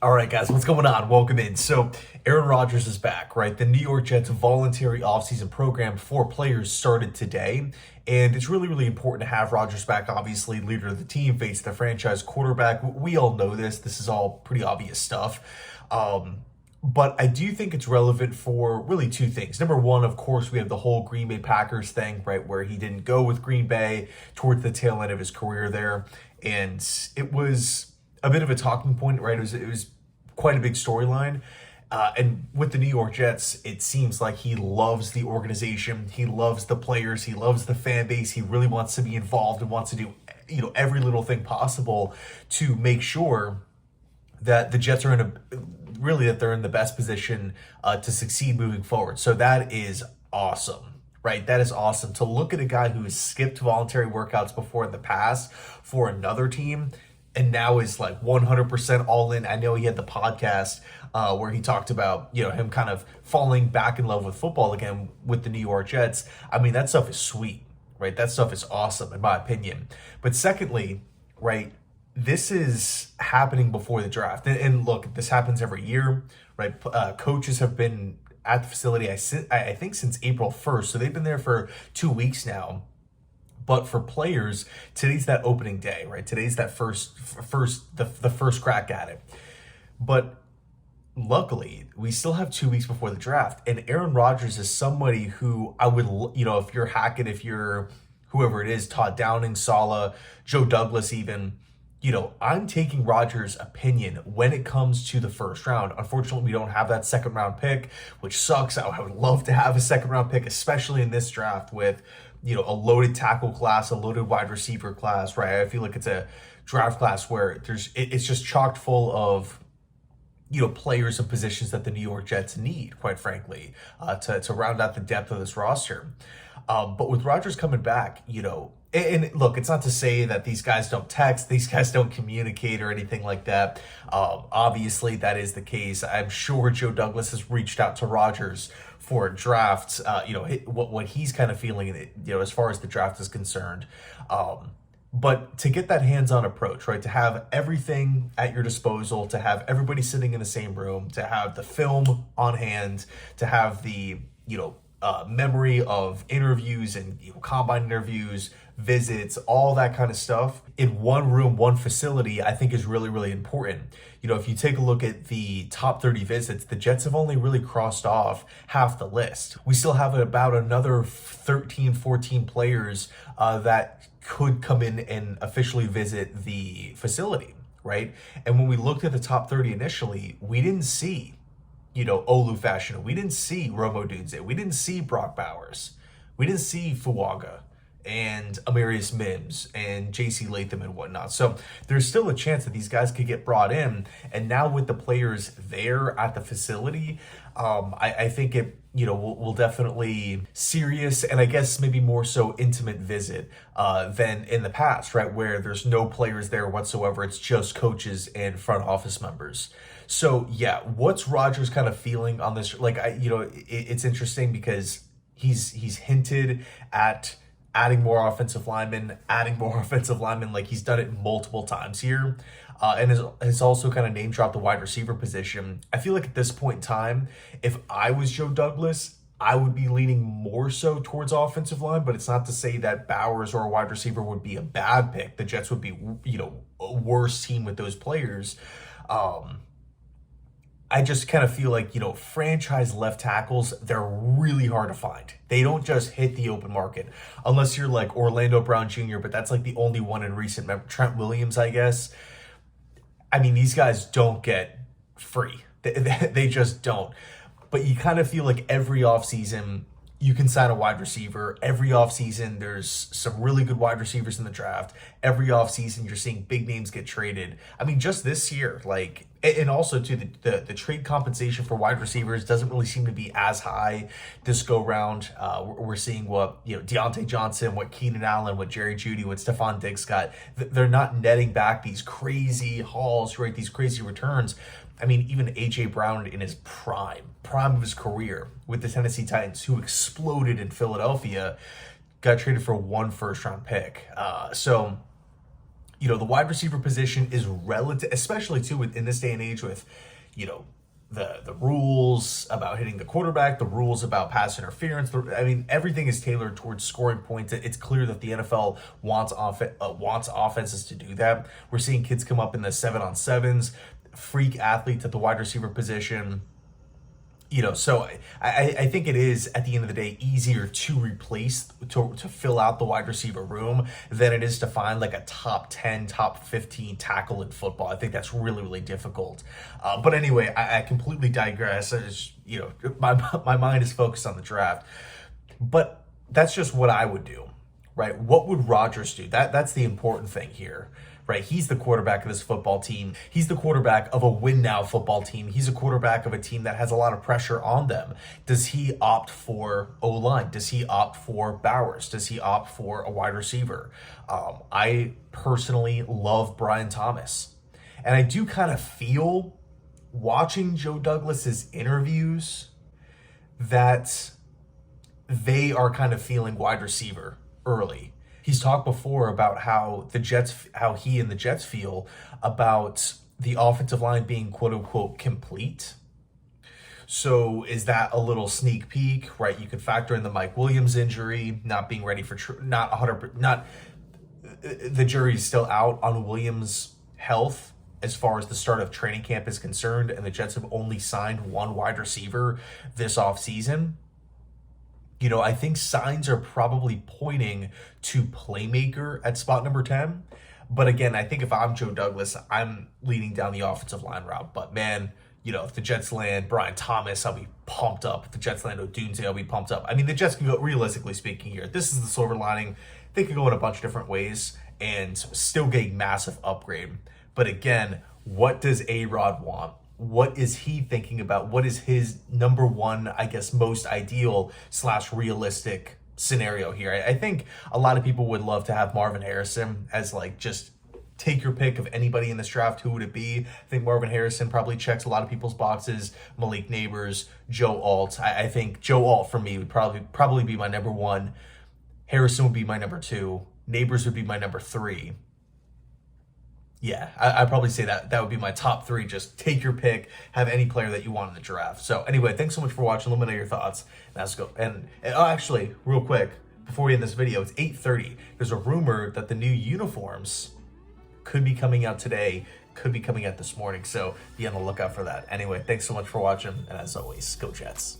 All right, guys, what's going on? Welcome in. So, Aaron Rodgers is back, right? The New York Jets voluntary offseason program for players started today. And it's really, really important to have Rodgers back, obviously, leader of the team, face the franchise quarterback. We all know this. This is all pretty obvious stuff. But I do think it's relevant for really two things. Number one, of course, we have the whole Green Bay Packers thing, right, where he didn't go with Green Bay towards the tail end of his career there. And it was a bit of a talking point, right? It was quite a big storyline. And with the New York Jets, it seems like he loves the organization. He loves the players. He loves the fan base. He really wants to be involved and wants to do, every little thing possible to make sure that the Jets are that they're in the best position to succeed moving forward. So that is awesome, right? That is awesome to look at a guy who has skipped voluntary workouts before in the past for another team and now is like 100% all in. I know he had the podcast where he talked about, him kind of falling back in love with football again with the New York Jets. I mean, that stuff is sweet, right? That stuff is awesome in my opinion. But secondly, right, this is happening before the draft. And look, this happens every year, right? Coaches have been at the facility, I think since April 1st. So they've been there for 2 weeks now. But for players, today's that opening day, right? Today's that the first crack at it. But luckily, we still have 2 weeks before the draft. And Aaron Rodgers is somebody who I would, if you're Hackett, if you're whoever it is, Todd Downing, Saleh, Joe Douglas even, I'm taking Rodgers' opinion when it comes to the first round. Unfortunately, we don't have that second round pick, which sucks. I would love to have a second round pick, especially in this draft with, a loaded tackle class, a loaded wide receiver class, right? I feel like it's a draft class where it's just chocked full of, players and positions that the New York Jets need, quite frankly, to round out the depth of this roster. But with Rodgers coming back, and look, it's not to say that these guys don't text, these guys don't communicate or anything like that. Obviously, that is the case. I'm sure Joe Douglas has reached out to Rodgers for drafts, what he's kind of feeling, as far as the draft is concerned. But to get that hands-on approach, right, to have everything at your disposal, to have everybody sitting in the same room, to have the film on hand, to have the, memory of interviews and combine interviews, visits, all that kind of stuff in one room, one facility, I think is really, really important. If you take a look at the top 30 visits, the Jets have only really crossed off half the list. We still have about another 13, 14 players that could come in and officially visit the facility, right? And when we looked at the top 30 initially, we didn't see Olu Fashanu. We didn't see Romo Dunze. We didn't see Brock Bowers. We didn't see Fuaga and Amarius Mims and JC Latham and whatnot. So there's still a chance that these guys could get brought in. And now with the players there at the facility, I think it, will definitely serious and I guess maybe more so intimate visit than in the past, right? Where there's no players there whatsoever. It's just coaches and front office members. So yeah, what's Rodgers kind of feeling on this? Like, it's interesting because he's hinted at adding more offensive linemen. Like he's done it multiple times here. And has also kind of name dropped the wide receiver position. I feel like at this point in time, if I was Joe Douglas, I would be leaning more so towards offensive line, but it's not to say that Bowers or a wide receiver would be a bad pick. The Jets would be, a worse team with those players. I just kind of feel like, franchise left tackles, they're really hard to find. They don't just hit the open market unless you're like Orlando Brown Jr., but that's like the only one in recent memory. Trent Williams, I guess. I mean, these guys don't get free. They just don't. But you kind of feel like every offseason you can sign a wide receiver. Every offseason there's some really good wide receivers in the draft. Every offseason you're seeing big names get traded. I mean, just this year, like, and also too, the trade compensation for wide receivers doesn't really seem to be as high this go round. We're seeing what, Deontay Johnson, what Keenan Allen, what Jerry Jeudy, what Stephon Diggs got. They're not netting back these crazy hauls, right? These crazy returns. I mean, even A.J. Brown in his prime of his career with the Tennessee Titans, who exploded in Philadelphia, got traded for one first-round pick. So The wide receiver position is relative, especially too in this day and age with, you know, the rules about hitting the quarterback, the rules about pass interference. I mean, everything is tailored towards scoring points. It's clear that the NFL wants offenses to do that. We're seeing kids come up in the 7-on-7s, freak athletes at the wide receiver position. So I think it is, at the end of the day, easier to replace, to fill out the wide receiver room than it is to find like a top 10, top 15 tackle in football. I think that's really, really difficult. But anyway, I completely digress. My mind is focused on the draft. But that's just what I would do, right? What would Rodgers do? That's the important thing here. Right, he's the quarterback of this football team. He's the quarterback of a win now football team. He's a quarterback of a team that has a lot of pressure on them. Does he opt for O-line? Does he opt for Bowers? Does he opt for a wide receiver? I personally love Brian Thomas. And I do kind of feel, watching Joe Douglas's interviews, that they are kind of feeling wide receiver early. He's talked before about how he and the Jets feel about the offensive line being quote unquote complete. So is that a little sneak peek, right? You could factor in the Mike Williams injury, not being ready for not 100%, not the jury's still out on Williams' health as far as the start of training camp is concerned, and the Jets have only signed one wide receiver this offseason. I think signs are probably pointing to playmaker at spot number 10. But again, I think if I'm Joe Douglas, I'm leaning down the offensive line route. But man, if the Jets land Brian Thomas, I'll be pumped up. If the Jets land Odunze, I'll be pumped up. I mean, the Jets can go, realistically speaking here, this is the silver lining. They could go in a bunch of different ways and still get a massive upgrade. But again, what does A-Rod want? What is he thinking about? What is his number one, I guess, most ideal / realistic scenario here? I think a lot of people would love to have Marvin Harrison as just take your pick of anybody in this draft. Who would it be? I think Marvin Harrison probably checks a lot of people's boxes. Malik Neighbors, Joe Alt. I think Joe Alt for me would probably be my number one. Harrison would be my number 2. Neighbors would be my number 3. Yeah, I'd probably say that would be my top 3. Just take your pick, have any player that you want in the draft. So anyway, thanks so much for watching. Let me know your thoughts. Let's go. And actually, real quick, before we end this video, it's 8:30. There's a rumor that the new uniforms could be coming out today, could be coming out this morning. So be on the lookout for that. Anyway, thanks so much for watching. And as always, go Jets.